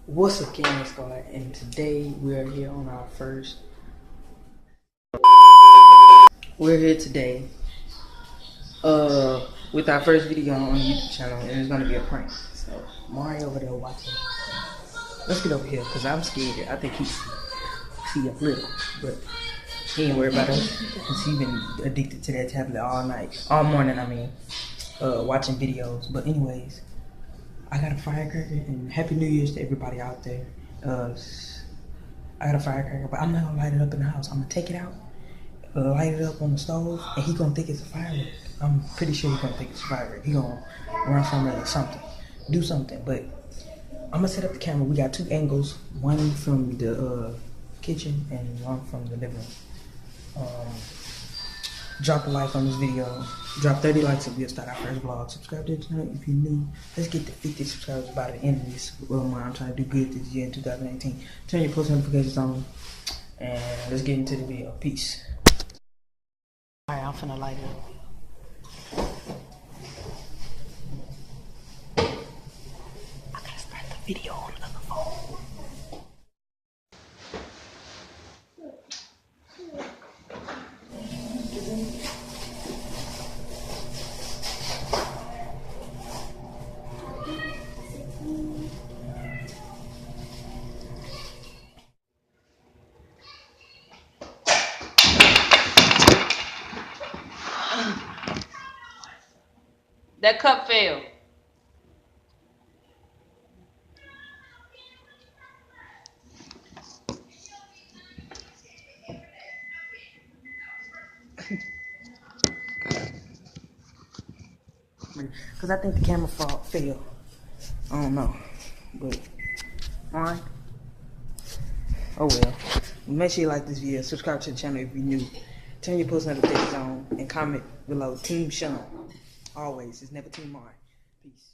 What's up, Gaming Squad? And today we're here on our first. We're here today, with our first video on the YouTube channel, and it's gonna be a prank. So Mario over there watching. Let's get over here, cause I'm scared. I think he see a little, but he ain't worried about us, cause he been addicted to that tablet all morning. I mean, watching videos. But anyways. I got a firecracker, and Happy New Year's to everybody out there. I got a firecracker, but I'm not gonna light it up in the house. I'm gonna take it out, light it up on the stove, and he gonna think it's a firework. I'm pretty sure he gonna think it's a firework. He gonna run from it or something, do something. But I'm gonna set up the camera. We got two angles, one from the kitchen and one from the living room. Drop a like on this video. Drop 30 likes if we'll start our first vlog. Subscribe to the channel if you're new. Let's get to 50 subscribers by the end of this month. I'm trying to do good this year in 2018. Turn your post notifications on. And let's get into the video. Peace. Alright, I'm finna light it up. I gotta start the video on the other phone. That cup fell. Because I think the camera fell. I don't know. But, alright. Oh well. Make sure you like this video. Subscribe to the channel if you're new. Turn your post notifications on. And comment below. Team Sean. Always. It's never Team Mari. Peace.